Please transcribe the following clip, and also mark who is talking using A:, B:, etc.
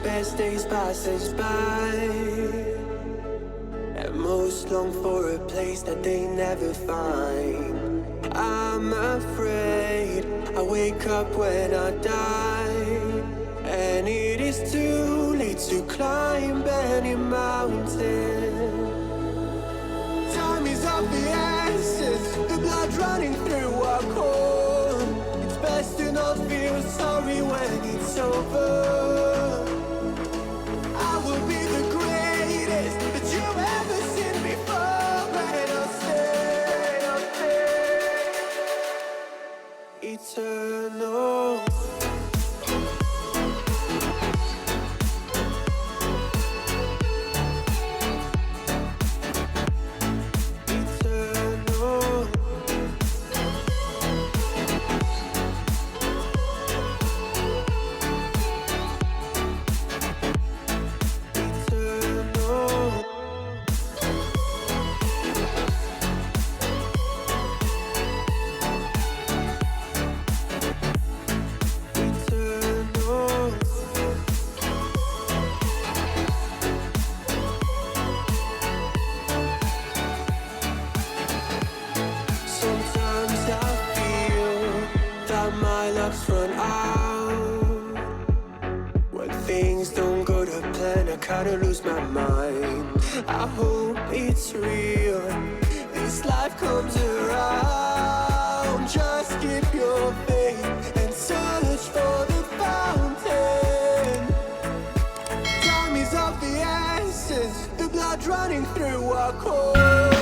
A: best days passes by, and most long for a place that they never find. I'm afraid I wake up when I die, and it is too late to climb any mountain. Time is of the essence, the blood running through our core. It's best to not feel sorry when it's over. I will be the greatest that you've ever seen before, and I'll stay eternal. Sometimes I feel that my luck's run out. When things don't go to plan, I kinda lose my mind. I hope it's real, this life comes around. Just keep your faith and search for the fountain. Time is of the essence, the blood running through our core.